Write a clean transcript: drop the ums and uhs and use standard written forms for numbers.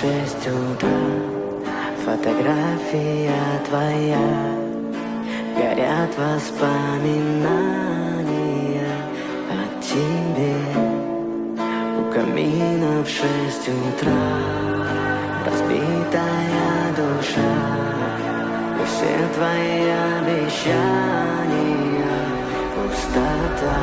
6 утра. Фотография твоя, горят воспоминания о тебе. У камина в 6 утра разбитая душа, и все твои обещания пустота.